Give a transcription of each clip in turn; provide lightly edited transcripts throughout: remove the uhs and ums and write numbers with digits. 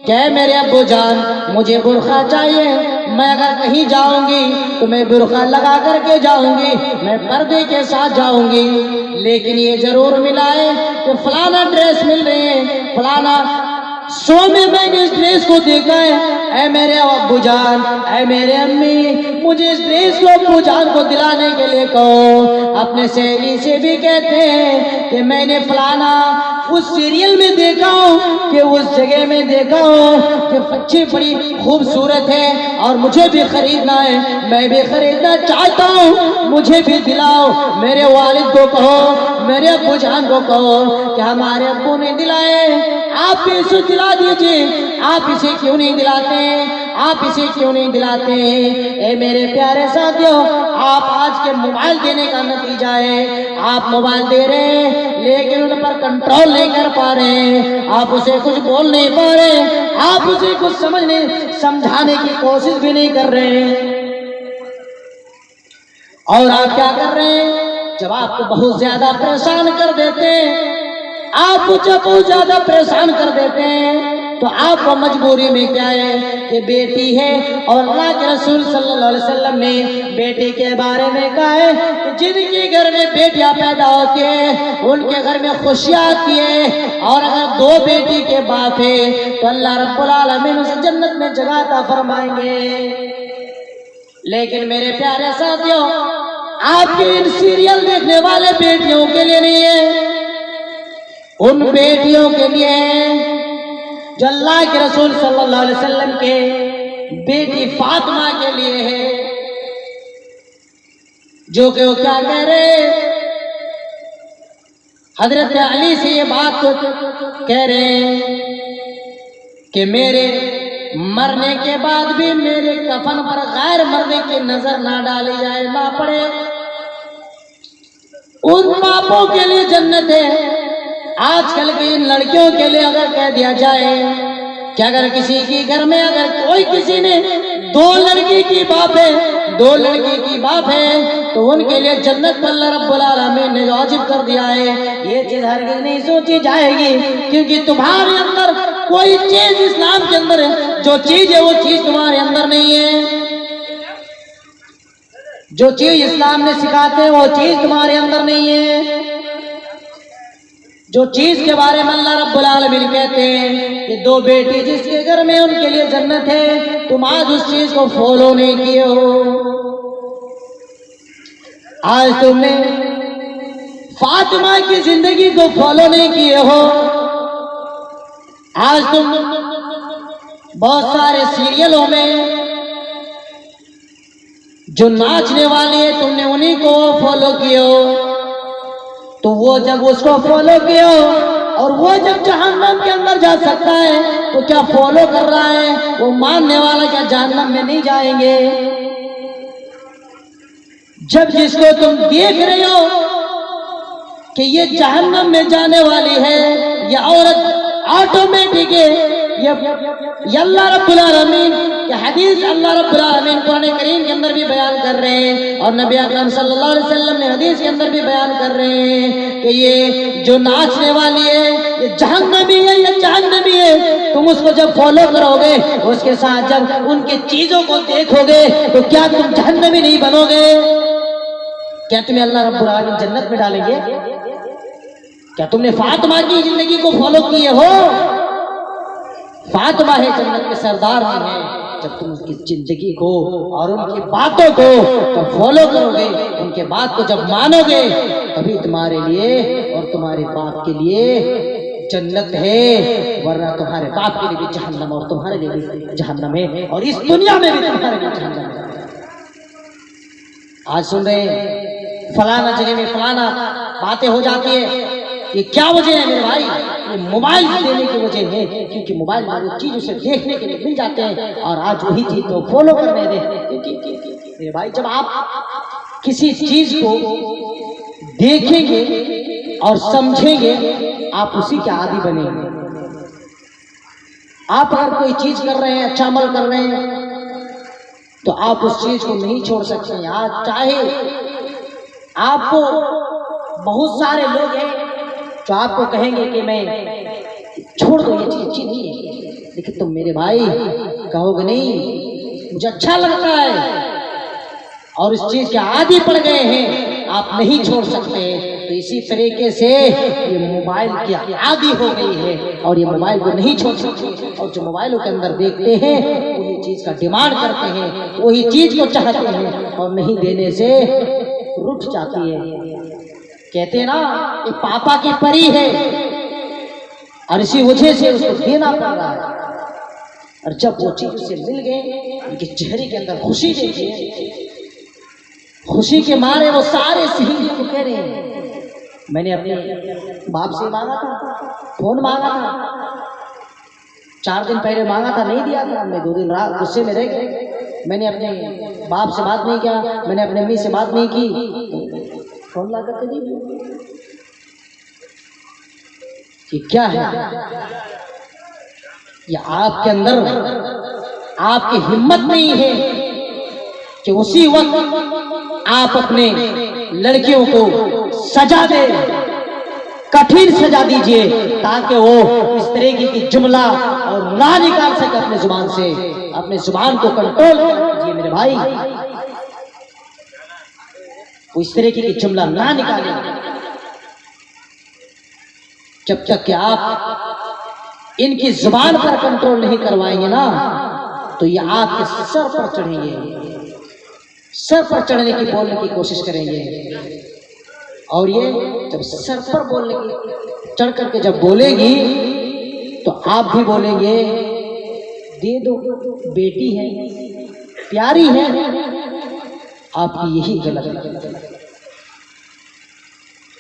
क्या मेरे अब्बू जान मुझे बुर्खा चाहिए, मैं अगर कहीं जाऊंगी तो मैं बुर्खा लगा करके जाऊंगी, मैं पर्दे के साथ जाऊंगी, लेकिन ये जरूर मिलाए कि फलाना ड्रेस मिल रही है, फलाना शो में मैंने इस ड्रेस को देखा है। ऐ मेरे अब्बू जान, ऐ मेरे अम्मी, मुझे इस ड्रेस को अब्बू जान को दिलाने के लिए कहो। अपने सहेली से भी कहते हैं कि मैंने फलाना उस सीरियल में देखा हूँ, कि उस जगह में देखा हूँ कि बच्ची बड़ी खूबसूरत है और मुझे भी खरीदना है, मैं भी खरीदना चाहता हूँ, मुझे भी दिलाओ। मेरे वालिद को कहो, मेरे अब्बू जान को कहो कि हमारे अब्बू ने दिलाए, आप भी इसे दिला दीजिए। आप इसे क्यों नहीं दिलाते, आप इसे क्यों नहीं दिलाते? ए मेरे प्यारे साथियों, आप आज के मोबाइल देने का नतीजा है, आप मोबाइल दे रहे हैं लेकिन उन पर कंट्रोल नहीं कर पा रहे, आप उसे कुछ बोल नहीं पा रहे, आप उसे कुछ समझाने की कोशिश भी नहीं कर रहे हैं। और आप क्या कर रहे हैं? जब आपको बहुत ज्यादा परेशान कर देते हैं, आप जब बहुत ज्यादा परेशान कर देते हैं, तो आपको मजबूरी में क्या है कि बेटी है, और अल्लाह के रसूल सल्लल्लाहु अलैहि वसल्लम ने बेटी के बारे में कहा है कि जिनके घर में बेटियां पैदा होती है उनके घर में खुशियां आती है, और अगर दो बेटी के बाप है तो अल्लाह रब्बुल आलमीन उसे जन्नत में जगह अता फरमाएंगे। लेकिन मेरे प्यारे साथियों, आपके इन सीरियल देखने वाले बेटियों के लिए नहीं है, उन बेटियों के लिए है जो अल्लाह के रसूल सल्लल्लाहु अलैहि वसल्लम के बेटी फातिमा के लिए है, जो कि वो क्या कह रहे, हजरत अली से ये बात तो कह रहे हैं कि मेरे मरने के बाद भी मेरे कफन पर गैर मरने की नजर ना डाली जाए, ना पड़े। उन पापों के लिए जन्नत है। आजकल की इन लड़कियों के लिए अगर कह दिया जाए कि अगर किसी के घर में अगर कोई किसी ने दो लड़की की बाप है, दो लड़की की बाप है, तो उनके लिए जन्नत अल्लाह रब्बुल आलमीन ने वाजिब कर दिया है। ये चीज हरगिज़ नहीं सोची जाएगी, क्योंकि तुम्हारे अंदर कोई चीज इस्लाम के अंदर है, जो चीज है वो चीज तुम्हारे अंदर नहीं है। जो चीज इस्लाम ने सिखाते हैं वो चीज तुम्हारे अंदर नहीं है। जो चीज के बारे में अल्लाह रब्बुल आलमीन कहते हैं कि दो बेटी जिसके घर में उनके लिए जन्नत है, तुम आज उस चीज को फॉलो नहीं किए हो। आज तुमने फातिमा की जिंदगी को फॉलो नहीं किए हो। आज तुम बहुत सारे सीरियलों में जो नाचने वाली है तुमने उन्हीं को फॉलो किए हो, तो वो जब उसको फॉलो किया और वो जब जहन्नम के अंदर जा सकता है तो क्या फॉलो कर रहा है वो मानने वाला क्या जहन्नम में नहीं जाएंगे? जब जिसको तुम देख रहे हो कि ये जहन्नम में जाने वाली है, ये औरत ऑटोमेटिक है, ये अल्लाह रब्बुल आलमीन के हदीस अल्लाह रब्बुल आलमीन कुरान करीम के अंदर भी बयान कर रहे हैं, और नबी अकरम सल्लल्लाहु अलैहि वसल्लम ने हदीस के अंदर भी बयान कर रहे हैं कि ये जो नाचने वाली है ये जहन्नमी है, ये जहन्नमी है। तुम उसको जब फॉलो करोगे, उसके साथ जब उनकी चीजों को देखोगे, तो क्या तुम जहन्नमी नहीं बनोगे? क्या तुम्हें अल्लाह रब्बुल आलमीन जन्नत में डालेंगे? क्या तुमने फातिमा की जिंदगी को फॉलो किए हो? फातिमा है जन्नत के सरदार नहीं है। जब तुम उनकी जिंदगी को और उनकी बातों को जब फॉलो करोगे, उनके बात को जब मानोगे, तभी तुम्हारे लिए और तुम्हारे बाप के लिए जन्नत है, वरना तुम्हारे बाप के लिए भी जहन्नम और तुम्हारे लिए भी जहन्नम है, और इस दुनिया में भी तुम्हारे लिए जहन्नम है। आज सुन रहे फलाना जगह में फलाना बातें हो जाती है, ये क्या वजह है मेरे भाई? ये मोबाइल देने की वजह है, क्योंकि मोबाइल में वो चीज उसे देखने के लिए मिल जाते हैं और आज वही चीज तो फॉलो करने दे। मेरे भाई, जब आप किसी चीज को देखेंगे और समझेंगे, आप उसी के आदी बनेंगे। आप अगर कोई चीज कर रहे हैं, अच्छा अमल कर रहे हैं, तो आप उस चीज को नहीं छोड़ सकते। आज चाहे आपको बहुत सारे लोग हैं जो आपको कहेंगे कि मैं छोड़ दो, ये चीज अच्छी नहीं है, लेकिन तुम मेरे भाई कहोगे नहीं, मुझे अच्छा लगता है और इस चीज के आदी पड़ गए हैं, आप नहीं छोड़ सकते। तो इसी तरीके से ये मोबाइल की आदी हो गई है और ये मोबाइल को नहीं छोड़ सकते। और जो मोबाइलों के अंदर देखते हैं वही चीज का डिमांड करते हैं, वही चीज को चाहते हैं और नहीं देने से रुठ जाती है। कहते हैं ना ये पापा की परी है और इसी वजह से उसको देना पड़ रहा है। और जब वो चीज उसे मिल गए, उनके चेहरे के अंदर खुशी देखिए, खुशी के मारे वो सारे शहीद को कह रहे हैं मैंने अपने बाप से मांगा था, फोन मांगा था, 4 दिन पहले मांगा था, नहीं दिया था, मैं 2 दिन रात गुस्से में रह गए, मैंने अपने बाप से बात नहीं किया, मैंने अपने अम्मी से बात नहीं की, फोन ला करके दी। ये क्या है? ये आपके अंदर आपकी हिम्मत नहीं है कि उसी वक्त आप अपने लड़कियों को सजा दे, कठिन सजा दीजिए ताकि वो इस तरह की जुमला और ना निकाल सके अपने जुबान से। अपने जुबान को कंट्रोल कीजिए मेरे भाई, वो इस तरह की जुमला ना निकाले। जब तक कि आप इनकी जुबान पर कंट्रोल नहीं करवाएंगे ना तो ये आपके सर पर चढ़ेंगे, सर पर चढ़ने की बोलने की कोशिश करेंगे। और ये जब सर पर बोलने की चढ़ करके जब बोलेगी तो आप भी बोलेंगे दे दो, बेटी है, प्यारी है। आपकी यही गलत है,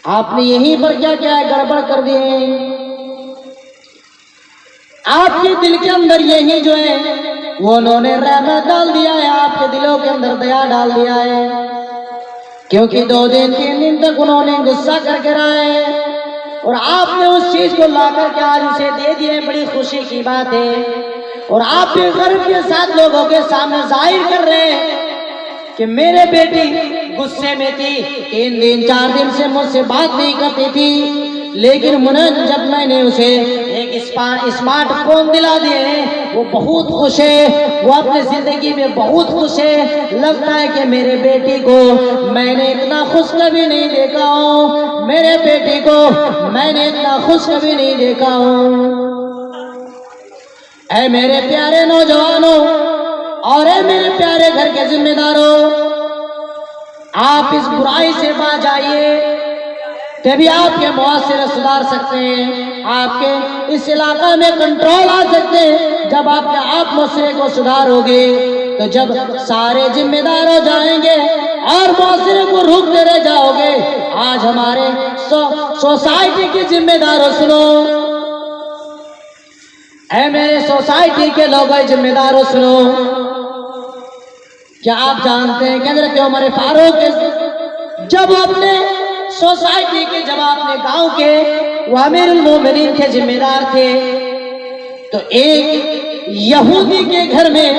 आपने यहीं पर क्या क्या है गड़बड़ कर दिए। आपके दिल के अंदर यही जो है वो उन्होंने रहमत डाल दिया है, आपके दिलों के अंदर दया डाल दिया है, क्योंकि 2 दिन 3 दिन तक उन्होंने गुस्सा करके रहा है और आपने उस चीज को ला करके आज उसे दे दिए। बड़ी खुशी की बात है और आप भी गर्व के साथ लोगों के सामने जाहिर कर रहे हैं कि मेरे बेटी गुस्से में थी, 3 दिन 4 दिन से मुझसे बात नहीं करती थी, लेकिन जब मैंने उसे एक स्मार्टफोन दिला दिए वो बहुत खुश है, वो अपनी जिंदगी में बहुत खुश है। लगता है कि मेरे बेटी को मैंने इतना खुश कभी नहीं देखा हूँ, मेरे बेटी को मैंने इतना खुश कभी नहीं देखा हूँ। ऐ मेरे प्यारे नौजवानों और ऐ मेरे प्यारे घर के जिम्मेदारों, आप इस बुराई से बाज आइए, तभी आपके मुआशरे सुधार सकते हैं, आपके इस इलाका में कंट्रोल आ सकते हैं। जब आपके आप मुआशरे को सुधारोगे तो जब सारे जिम्मेदार हो जाएंगे और मुआशरे को रोकते रह जाओगे। आज हमारे सोसाइटी के जिम्मेदारों सुनो, ऐ मेरे सोसाइटी के लोग जिम्मेदारों सुनो, क्या आप जानते हैं कि हज़रत उमर फारूक जब अपने सोसाइटी के, जब अपने गांव के वो अमीरुल मोमिनीन के जिम्मेदार थे तो एक यहूदी के घर में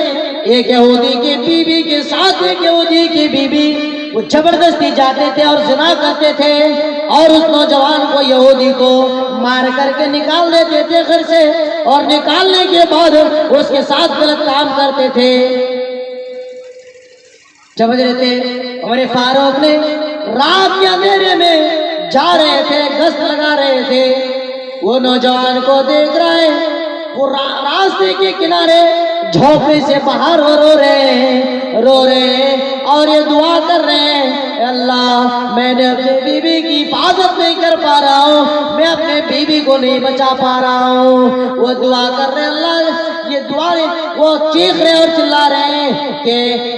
एक यहूदी की बीवी के साथ एक यहूदी की बीवी वो जबरदस्ती जाते थे और ज़िना करते थे और उस नौजवान को, यहूदी को मार करके निकाल देते थे घर से और निकालने के बाद उसके साथ गलत काम करते थे। जब हज़रत उमर फारूक ने रात के अंधेरे में जा रहे थे, गश्त लगा रहे थे, वो नौजवान को देख रहे, वो रास्ते के किनारे झोपड़ी से बाहर रो रहे हैं और ये दुआ कर रहे हैं, अल्लाह मैंने अपनी बीवी की हिफाजत नहीं कर पा रहा हूँ, मैं अपने बीवी को नहीं बचा पा रहा हूँ। वो दुआ कर रहे हैं, अल्लाह ये दुआ वो चीख रहे और चिल्ला रहे हैं कि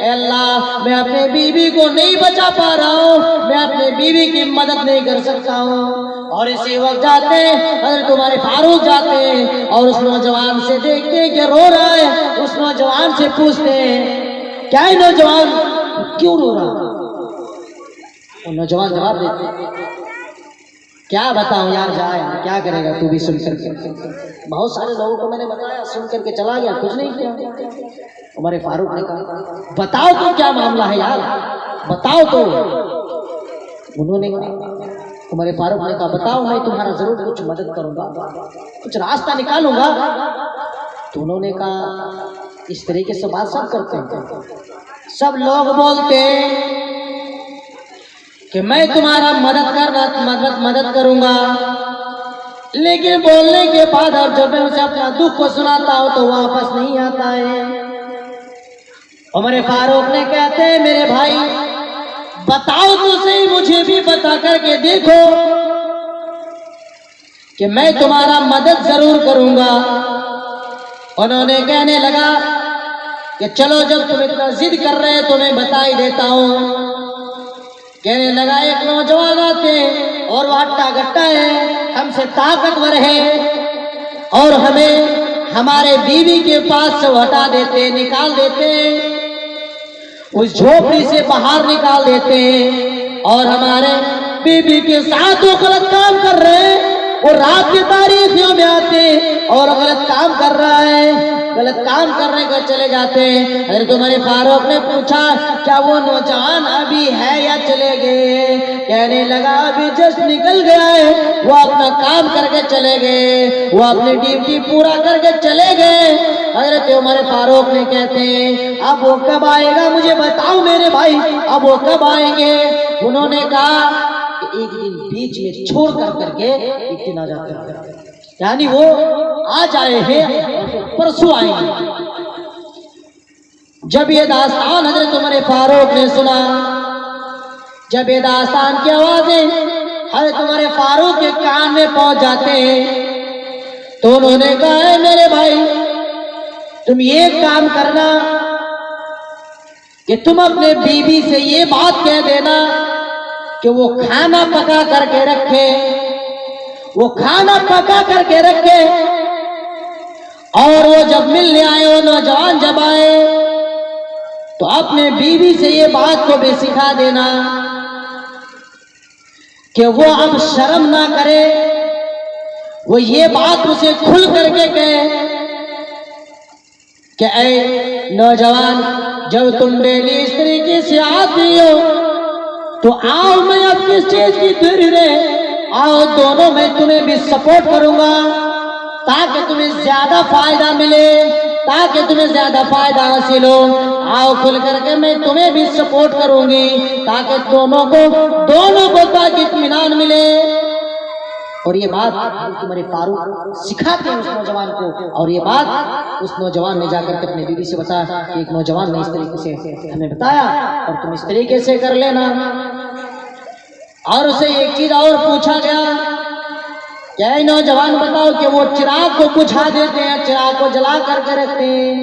अल्लाह मैं अपने बीवी को नहीं बचा पा रहा हूँ, मैं अपने बीवी की मदद नहीं कर सकता हूँ। और इसी वक्त जाते हज़रत उमर फारूक जाते हैं और उस नौजवान से देखते हैं कि रो रहा है, उस नौजवान से पूछते हैं क्या है नौजवान क्यों रो रहा? और नौजवान जवाब देते क्या बताऊं यार, जा यार क्या करेगा तू भी सुन करके। बहुत सारे लोगों को मैंने बताया, सुन करके चला गया, कुछ नहीं किया। उमर फारूक ने कहा बताओ तो क्या मामला है यार, बताओ तो। उन्होंने उमर फारूक ने कहा बताओ मैं तुम्हारा जरूर कुछ मदद करूंगा, कुछ रास्ता निकालूंगा। तो उन्होंने कहा इस तरीके से बात सब करते हैं, सब लोग बोलते कि मैं तुम्हारा मदद करूंगा, लेकिन बोलने के बाद अब जब मैं उसे अपना दुख को सुनाता हूं तो वापस नहीं आता है। उमर फारूक ने कहते हैं मेरे भाई बताओ तो सही, मुझे भी बता करके देखो कि मैं तुम्हारा मदद जरूर करूंगा। उन्होंने कहने लगा कि चलो जब तुम इतना जिद कर रहे हैं तो मैं बता ही देता हूं। कहने लगा एक नौजवान आते और वो हट्टा गट्टा है, हमसे ताकतवर है और हमें हमारे बीवी के पास से हटा देते, निकाल देते, उस झोपड़ी से बाहर निकाल देते और हमारे बीवी के साथ वो गलत काम कर रहे हैं। वो रात की तारीखियों में आते और गलत काम कर रहा है, गलत काम करने को चले जाते हैं। अरे तुम्हारे फारूक ने पूछा क्या वो नौजवान अभी है या चले गए? कहने लगा अभी जस्ट निकल गया है, वो अपना काम करके चले गए, वो अपनी ड्यूटी पूरा करके चले गए। हजरत उमर फारूक ने कहते हैं अब वो कब आएगा मुझे बताओ मेरे भाई, अब वो कब आएंगे? उन्होंने कहा एक दिन बीच में छोड़ करके एक दिन आ जाते हैं, यानी वो आज आए हैं परसों आएंगे। जब ये दास्तान हजरत उमर फारूक ने सुना, जब ये दास्तान की आवाजें हजरत उमर फारूक के कान में पहुंच जाते हैं तो उन्होंने कहा है मेरे भाई तुम ये काम करना कि तुम अपने बीवी से ये बात कह देना कि वो खाना पका करके रखे, वो खाना पका करके रखे और वो जब मिलने आए, वो नौजवान जब आए तो अपने बीवी से ये बात को भी सिखा देना कि वो अब शर्म ना करे, वो ये बात उसे खुल करके कहे कि ऐ नौजवान जब तुम डेली इस तरीके से आती हो तो आओ मैं अब किस चीज की दूरी रहे, आओ दोनों में तुम्हें भी सपोर्ट करूंगा ताकि तुम्हें ज्यादा फायदा मिले, ताकि तुम्हें ज्यादा फायदा हासिल हो। आओ खुल करके मैं तुम्हें भी सपोर्ट करूंगी ताकि दोनों को ताकि इत्मीनान मिले। और ये बात तुम्हारे फारूक सिखाते हैं उस नौजवान को, और ये बात उस नौजवान ने जाकर के अपनी बीवी से बताया कि एक नौजवान ने इस तरीके से हमें बताया और तुम इस तरीके से कर लेना। और उसे एक चीज और पूछा गया क्या नौजवान बताओ कि वो चिराग को बुझा देते हैं, चिराग को जला करके रखते हैं?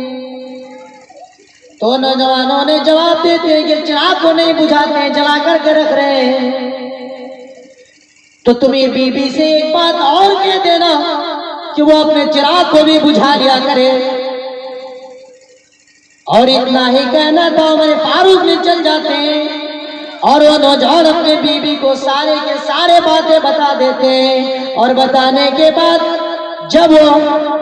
तो नौजवानों ने जवाब देते हैं कि चिराग को नहीं बुझाते हैं, जला करके रख रहे हैं। तो तुम्हें बीबी से एक बात और कह देना कि वो अपने चिराग को भी बुझा लिया करे। और इतना ही कहना था हमारे फारूक ने चल जाते हैं और वो नौजवान अपने बीबी को सारे के सारे बातें बता देते हैं। और बताने के बाद जब वो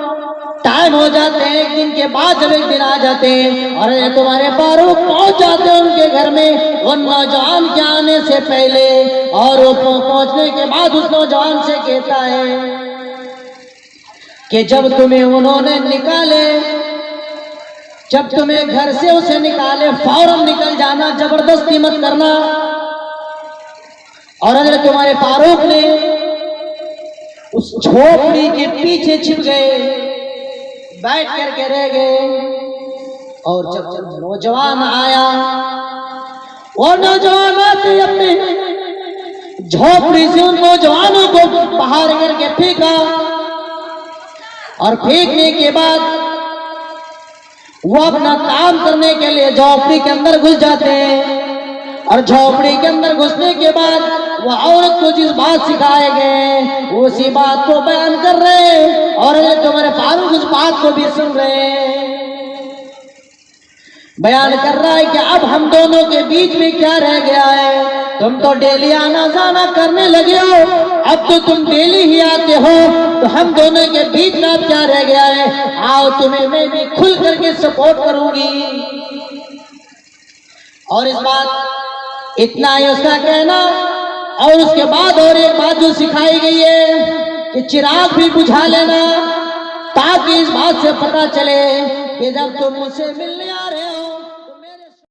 टाइम हो जाते हैं, एक दिन के बाद जब एक दिन आ जाते हैं और तुम्हारे फारूक पहुंच जाते हैं उनके घर में उन नौजवान के आने से पहले, और वो पहुंचने के बाद उस नौजवान से कहता है कि जब तुम्हें उन्होंने निकाले, जब तुम्हें घर से उसे निकाले फौरन निकल जाना, जबरदस्ती मत करना। और अगर तुम्हारे फारूक ने उस झोपड़ी के पीछे छिप गए, बैठ करके रह गए। और जब नौजवान आया, वो नौजवान आते अपने झोपड़ी से उन नौजवानों को बाहर करके फेंका, और फेंकने के बाद वो अपना काम करने के लिए झोपड़ी के अंदर घुस जाते हैं। और झोपड़ी के अंदर घुसने के बाद वो औरत को जिस बात सिखाए गए उसी बात को बयान कर रहे हैं, और तुम्हारे फारूक उस बात को भी सुन रहे हैं। बयान कर रहा है कि अब हम दोनों के बीच में क्या रह गया है, तुम तो डेली आना जाना करने लगे हो, अब तो तुम डेली ही आते हो, तो हम दोनों के बीच में अब क्या रह गया है? आओ तुम्हें मैं भी खुल करके सपोर्ट करूंगी। और इस बात इतना ही उसका कहना। और उसके बाद और एक बात जो सिखाई गई है कि चिराग भी बुझा लेना ताकि इस बात से पता चले कि जब तुम मुझसे मिलने आ रहे